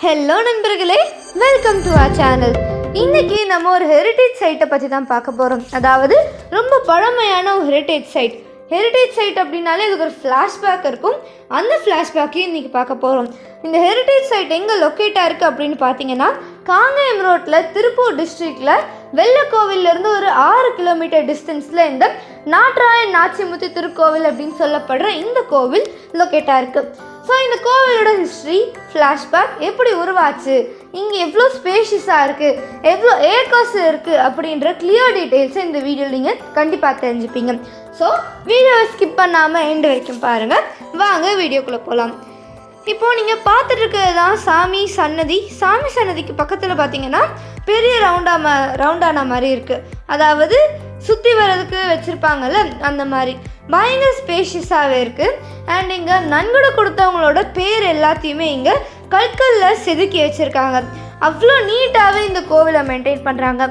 Hello நண்பர்களே, welcome to our channel. இன்றைக்கி நம்ம ஒரு ஹெரிட்டேஜ் சைட்டை பற்றி தான் பார்க்க போகிறோம். அதாவது ரொம்ப பழமையான ஒரு ஹெரிட்டேஜ் சைட் அப்படின்னாலே இதுக்கு ஒரு ஃப்ளாஷ்பேக் இருக்கும். அந்த ஃப்ளாஷ்பேக்கையும் இன்றைக்கி பார்க்க போகிறோம். இந்த ஹெரிட்டேஜ் சைட் எங்கே லொக்கேட்டாக இருக்குது அப்படின்னு பார்த்தீங்கன்னா, காங்கேயம் ரோட்டில் திருப்பூர் டிஸ்ட்ரிக்டில் வெள்ளக்கோவிலேருந்து ஒரு 6 கிலோமீட்டர் டிஸ்டன்ஸில் இந்த நாட்ராயன் நாச்சிமுத்து திருக்கோவில் அப்படின்னு சொல்லப்படுற இந்த கோவில் லொக்கேட்டாக இருக்குது. ஸோ இந்த கோவிலோட ஹிஸ்ட்ரி, ஃப்ளாஷ்பேக், எப்படி உருவாச்சு, இங்கே எவ்வளோ ஸ்பேஷியஸாக இருக்குது, எவ்வளோ ஏக்கர்ஸ் இருக்குது அப்படின்ற கிளியர் டீட்டெயில்ஸை இந்த வீடியோவில் நீங்கள் கண்டிப்பாக தெரிஞ்சுப்பீங்க. ஸோ வீடியோவை ஸ்கிப் பண்ணாமல் எண்டு வரைக்கும் பாருங்கள். வாங்க வீடியோக்குள்ளே போகலாம். இப்போது நீங்கள் பார்த்துட்டு இருக்கிறது தான் சாமி சன்னதிக்கு பக்கத்தில் பார்த்தீங்கன்னா பெரிய ரவுண்டான மாதிரி இருக்குது. அதாவது சுற்றி வர்றதுக்கு வச்சுருப்பாங்கள்ல, அந்த மாதிரி பயங்கர ஸ்பேஷியஸாகவே இருக்குது. அண்ட் இங்கே நன்கொடை கொடுத்தவங்களோட பேர் எல்லாத்தையுமே இங்கே கற்களில் செதுக்கி வச்சுருக்காங்க. அவ்வளோ நீட்டாகவே இந்த கோவிலை மெயின்டைன் பண்ணுறாங்க.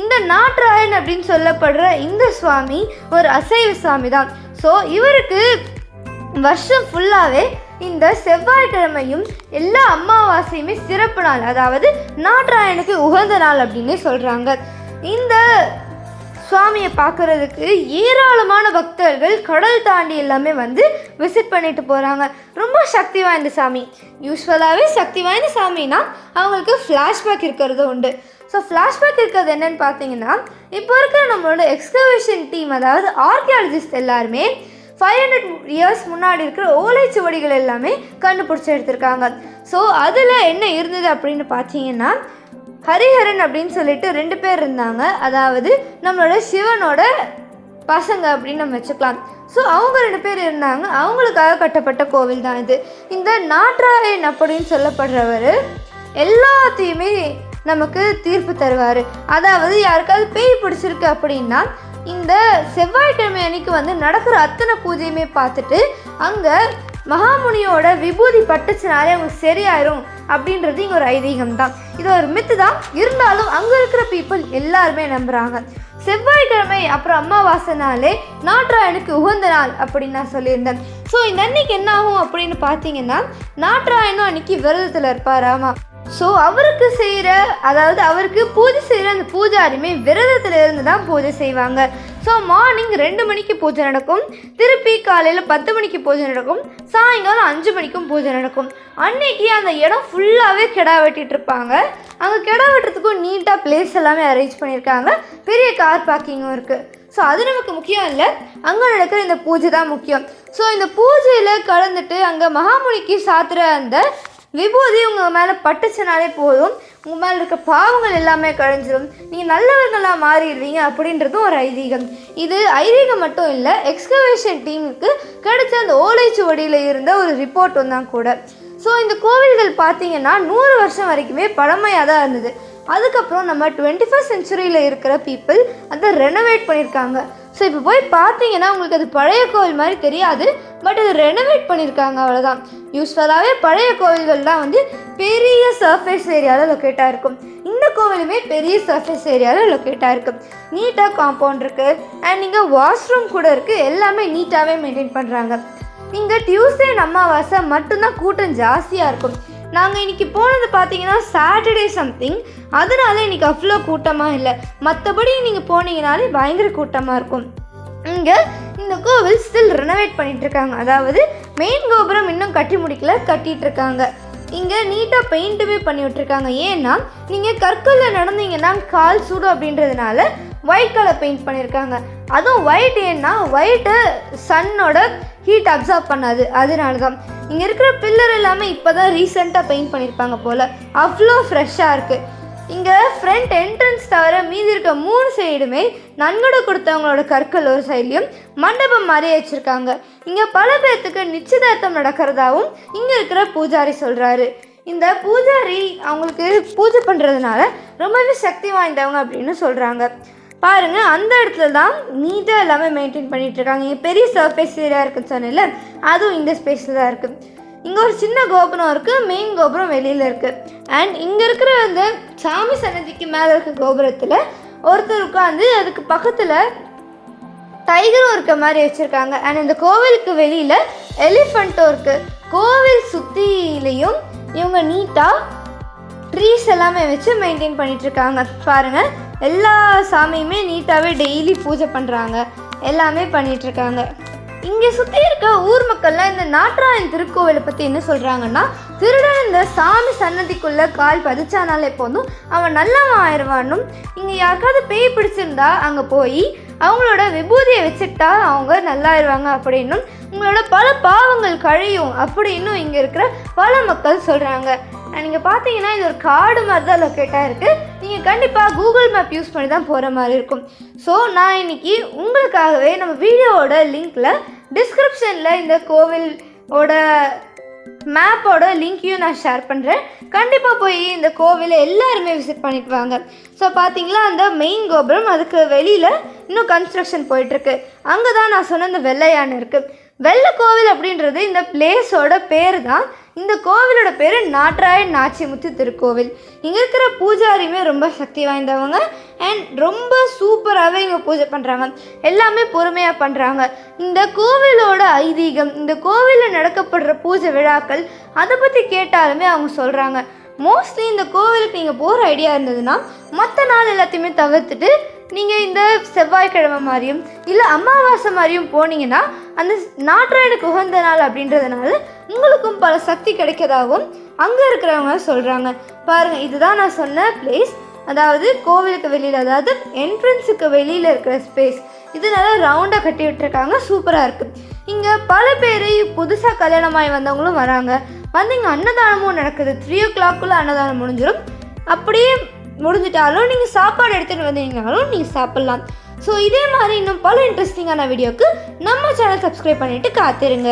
இந்த நாட்ராயன் அப்படின்னு சொல்லப்படுற இந்த சுவாமி ஒரு அசைவ சுவாமி தான். ஸோ இவருக்கு வருஷம் ஃபுல்லாகவே இந்த செவ்வாய்க்கிழமையும் எல்லா அமாவாசையுமே சிறப்பு நாள், அதாவது நாட்ராயனுக்கு உகந்த நாள் அப்படின்னே சொல்கிறாங்க. இந்த சுவாமியை பார்க்குறதுக்கு ஏராளமான பக்தர்கள் கடல் தாண்டி எல்லாமே வந்து விசிட் பண்ணிட்டு போகிறாங்க. ரொம்ப சக்தி வாய்ந்த சாமி. யூஸ்வலாகவே சக்தி வாய்ந்த சாமின்னா அவங்களுக்கு ஃப்ளாஷ்பேக் இருக்கிறது உண்டு. ஸோ ஃப்ளாஷ்பேக் இருக்கிறது என்னென்னு பார்த்தீங்கன்னா, இப்போ இருக்கிற நம்மளோட எக்ஸ்கவேஷன் டீம், அதாவது ஆர்கியாலஜிஸ்ட் எல்லாருமே 500 இயர்ஸ் முன்னாடி இருக்கிற ஓலைச்சுவடிகள் எல்லாமே கண்டுபிடிச்சி எடுத்திருக்காங்க. ஸோ அதில் என்ன இருந்தது அப்படின்னு பார்த்தீங்கன்னா, ஹரிஹரன் அப்படின்னு சொல்லிட்டு 2 பேர் இருந்தாங்க. அதாவது நம்மளோட சிவனோட பசங்க அப்படின்னு நம்ம வச்சுக்கலாம். ஸோ அவங்க 2 பேர் இருந்தாங்க. அவங்களுக்காக கட்டப்பட்ட கோவில் தான் இது. இந்த நாட்ராயன் அப்படின்னு சொல்லப்படுறவர் எல்லாத்தையுமே நமக்கு தீர்ப்பு தருவார். அதாவது யாருக்காவது பேய் பிடிச்சிருக்கு அப்படின்னா இந்த செவ்வாய்க்கிழமை அன்னைக்கு வந்து நடக்கிற அத்தனை பூஜையுமே பார்த்துட்டு அங்கே மகாமுனியோட விபூதி பட்டுச்சுனாலே அவங்களுக்கு சரியாயிரும் அப்படின்றது இங்கே ஒரு ஐதீகம் தான். இது ஒரு மித்து தான். இருந்தாலும் அங்கே இருக்கிற பீப்புள் எல்லாருமே நம்புகிறாங்க. செவ்வாய்க்கிழமை அப்புறம் அமாவாசைனாலே நாட்ராயனுக்கு உகந்த நாள் அப்படின்னு நான் சொல்லியிருந்தேன். ஸோ இந்த அன்னைக்கு என்ன ஆகும் அப்படின்னு பார்த்தீங்கன்னா, நாட்ராயனும் அன்னைக்கு விரதத்தில் இருப்பார். ஆமாம். ஸோ அவருக்கு பூஜை செய்கிற அந்த பூஜாரியுமே விரதத்தில் இருந்து தான் பூஜை செய்வாங்க. ஸோ மார்னிங் 2 மணிக்கு பூஜை நடக்கும், திருப்பி காலையில் 10 மணிக்கு பூஜை நடக்கும், சாயங்காலம் 5 மணிக்கும் பூஜை நடக்கும். அன்னைக்கு அந்த இடம் ஃபுல்லாகவே கிடா வெட்டிகிட்டு இருப்பாங்க. அங்கே கிடா வெட்டுறதுக்கும் நீட்டாக பிளேஸ் எல்லாமே அரேஞ்ச் பண்ணியிருக்காங்க. பெரிய கார் பார்க்கிங்கும் இருக்குது. ஸோ அது நமக்கு முக்கியம் இல்லை, அங்கே நடக்கிற இந்த பூஜை தான் முக்கியம். ஸோ இந்த பூஜையில் கலந்துட்டு அங்கே மகாமுனிக்கு சாத்துற அந்த விபூதி உங்கள் மேலே பட்டுச்சுனாலே போதும், உங்கள் மேலே இருக்க பாவங்கள் எல்லாமே கழிஞ்சிடும், நீங்கள் நல்லவர்களாக மாறிடுவீங்க அப்படின்றதும் ஒரு ஐதீகம். இது ஐதீகம் மட்டும் இல்லை, எக்ஸ்கவேஷன் டீமுக்கு கிடைச்ச அந்த ஓலைச்சுவடியில் இருந்த ஒரு ரிப்போர்ட் தான் கூட. ஸோ இந்த கோவில்கள் பார்த்தீங்கன்னா 100 வருஷம் வரைக்குமே பழமையாக தான் இருந்தது. அதுக்கப்புறம் நம்ம 21st செஞ்சுரியில் இருக்கிற பீப்புள் அதை ரெனோவேட் பண்ணியிருக்காங்க. ஸோ இப்போ போய் பார்த்தீங்கன்னா உங்களுக்கு அது பழைய கோவில் மாதிரி தெரியாது, பட் அது ரெனோவேட் பண்ணியிருக்காங்க, அவ்வளோதான். யூஸ்வலாகவே பழைய கோவில்கள்லாம் வந்து பெரிய சர்ஃபேஸ் ஏரியாவில் லொக்கேட்டாக இருக்கும். இந்த கோவிலுமே பெரிய சர்ஃபேஸ் ஏரியாவில் லொக்கேட்டாக இருக்கும். நீட்டாக காம்பவுண்ட் இருக்குது, அண்ட் இங்கே வாஷ்ரூம் கூட இருக்குது. எல்லாமே நீட்டாகவே மெயின்டைன் பண்ணுறாங்க. இங்கே டியூஸ்டே அமாவாசை மட்டும்தான் கூட்டம் ஜாஸ்தியாக இருக்கும். நாங்கள் இன்றைக்கி போனது பார்த்தீங்கன்னா சாட்டர்டே சம்திங், அதனால இன்றைக்கி அவ்வளோ கூட்டமாக இல்லை. மற்றபடி நீங்கள் போனீங்கனாலே பயங்கர கூட்டமாக இருக்கும். இங்கே இந்த கோவில் ஸ்டில் ரெனோவேட் பண்ணிகிட்ருக்காங்க. அதாவது மெயின் கோபுரம் இன்னும் கட்டி முடிக்கல, கட்டிகிட்ருக்காங்க. இங்கே நீட்டாக பெயிண்ட்டுமே பண்ணி விட்ருக்காங்க. ஏன்னா நீங்கள் கற்களில் நடந்தீங்கன்னா கால் சூடு அப்படின்றதுனால ஒயிட் கலர் பெயிண்ட் பண்ணியிருக்காங்க. அதுவும் ஒயிட் ஏன்னா ஒயிட்டு சன்னோட ஹீட் அப்சர்வ் பண்ணாது, அதனால தான். இங்கே இருக்கிற பில்லர் எல்லாமே இப்போ தான் ரீசெண்டாக பெயிண்ட் பண்ணியிருப்பாங்க போல். அவ்வளோ ஃப்ரெஷ்ஷாக இருக்குது. இங்கே ஃப்ரண்ட் என்ட்ரன்ஸ் தவிர மீதி இருக்க 3 சைடுமே நன்கொடை கொடுத்தவங்களோட கற்கள் ஒரு சைட்லையும் மண்டபம் மாதிரி வச்சுருக்காங்க. இங்கே பல பேர்த்துக்கு நிச்சயதார்த்தம் நடக்கிறதாவும் இங்கே இருக்கிற பூஜாரி சொல்கிறாரு. இந்த பூஜாரி அவங்களுக்கு பூஜை பண்ணுறதுனால ரொம்பவே சக்தி வாய்ந்தவங்க அப்படின்னு சொல்கிறாங்க. பாருங்கள், அந்த இடத்துல தான் நீட்டாக எல்லாமே மெயின்டைன் பண்ணிகிட்ருக்காங்க. இங்கே பெரிய சர்ஃபேஸ் ஏரியா இருக்குன்னு சொன்னேன்ல, அதுவும் இந்த ஸ்பேஸில் தான் இருக்குது. இங்கே ஒரு சின்ன கோபுரம் இருக்குது, மெயின் கோபுரம் வெளியில் இருக்குது. அண்ட் இங்கே இருக்கிற அந்த சாமி சன்னதிக்கு மேலே இருக்க கோபுரத்தில் ஒருத்தர் உட்காந்து அதுக்கு பக்கத்தில் டைகரும் இருக்க மாதிரி வச்சுருக்காங்க. அண்ட் இந்த கோவிலுக்கு வெளியில் எலிஃபண்ட்டும் இருக்குது. கோவில் சுற்றிலையும் இவங்க நீட்டாக ட்ரீஸ் எல்லாமே வச்சு மெயின்டைன் பண்ணிகிட்ருக்காங்க. பாருங்கள், எல்லா சாமியுமே நீட்டாகவே டெய்லி பூஜை பண்ணுறாங்க, எல்லாமே பண்ணிகிட்ருக்காங்க. இங்கே சுற்றி இருக்க ஊர் மக்கள்லாம் இந்த நாட்ராயன் திருக்கோவிலை பற்றி என்ன சொல்கிறாங்கன்னா, திருடன் இந்த சாமி சன்னதிக்குள்ளே கால் பதிச்சானாலே போதும் அவன் நல்லவன் ஆயிடுவானும். இங்கே யாருக்காவது பேய் பிடிச்சிருந்தா அங்கே போய் அவங்களோட விபூதியை வச்சுட்டா அவங்க நல்லாயிருவாங்க அப்படின்னும், உங்களோட பல பாவங்கள் கழியும் அப்படின்னும் இங்கே இருக்கிற பல மக்கள் சொல்கிறாங்க. நீங்கள் பார்த்தீங்கன்னா இது ஒரு காடு மாதிரி தான் லொக்கேட்டாக இருக்குது. நீங்கள் கண்டிப்பாக கூகுள் மேப் யூஸ் பண்ணி தான் போகிற மாதிரி இருக்கும். ஸோ நான் இன்றைக்கி உங்களுக்காகவே நம்ம வீடியோவோட லிங்க்கில் டிஸ்கிரிப்ஷனில் இந்த கோவிலோட மேப்போட லிங்க்கையும் நான் ஷேர் பண்ணுறேன். கண்டிப்பாக போய் இந்த கோவிலை எல்லாருமே விசிட் பண்ணிட்டு வாங்க. ஸோ பார்த்தீங்களா, அந்த மெயின் கோபுரம், அதுக்கு வெளியில் இன்னும் கன்ஸ்ட்ரக்ஷன் போயிட்டுருக்கு. அங்கே தான் நான் சொன்ன இந்த வெள்ளையான் இருக்குது. வெள்ளை கோவில் அப்படின்றது இந்த பிளேஸோட பேர் தான். இந்த கோவிலோட பேர் நாட்ராயன் நாச்சிமுத்து திருக்கோவில். இங்கே இருக்கிற பூஜாரியுமே ரொம்ப சக்தி வாய்ந்தவங்க அண்ட் ரொம்ப சூப்பராகவே இங்கே பூஜை பண்ணுறாங்க. எல்லாமே பொறுமையாக பண்ணுறாங்க. இந்த கோவிலோட ஐதீகம், இந்த கோவிலில் நடக்கப்படுற பூஜை விழாக்கள், அதை பற்றி கேட்டாலுமே அவங்க சொல்கிறாங்க. மோஸ்ட்லி இந்த கோவிலுக்கு நீங்கள் போகிற ஐடியா இருந்ததுன்னா மற்ற நாள் எல்லாத்தையுமே தவிர்த்துட்டு நீங்கள் இந்த செவ்வாய்க்கிழமை மாதிரியும் இல்லை அமாவாசை மாதிரியும் போனீங்கன்னா அந்த நாட்ராயனுக்கு உகந்த நாள் அப்படின்றதுனால உங்களுக்கும் பல சக்தி கிடைக்கதாகவும் அங்கே இருக்கிறவங்க சொல்கிறாங்க. பாருங்கள், இதுதான் நான் சொன்ன பிளேஸ். அதாவது கோவிலுக்கு வெளியில், அதாவது என்ட்ரன்ஸுக்கு வெளியில் இருக்கிற ஸ்பேஸ். இது நல்லா ரவுண்டாக கட்டி விட்டுருக்காங்க, சூப்பராக இருக்குது. இங்கே பல பேர் புதுசாக கல்யாணமாகி வந்தவங்களும் வராங்க. வந்து இங்கே அன்னதானமும் நடக்குது. 3 o'clock அன்னதானம் முடிஞ்சிடும். அப்படியே முடிஞ்சிட்டாலும் நீங்கள் சாப்பாடு எடுத்துகிட்டு வந்தீங்கனாலும் நீங்கள் சாப்பிட்லாம். ஸோ இதே மாதிரி இன்னும் பல இன்ட்ரெஸ்டிங்கான வீடியோக்கு நம்ம சேனல் சப்ஸ்கிரைப் பண்ணிவிட்டு காத்திருங்க.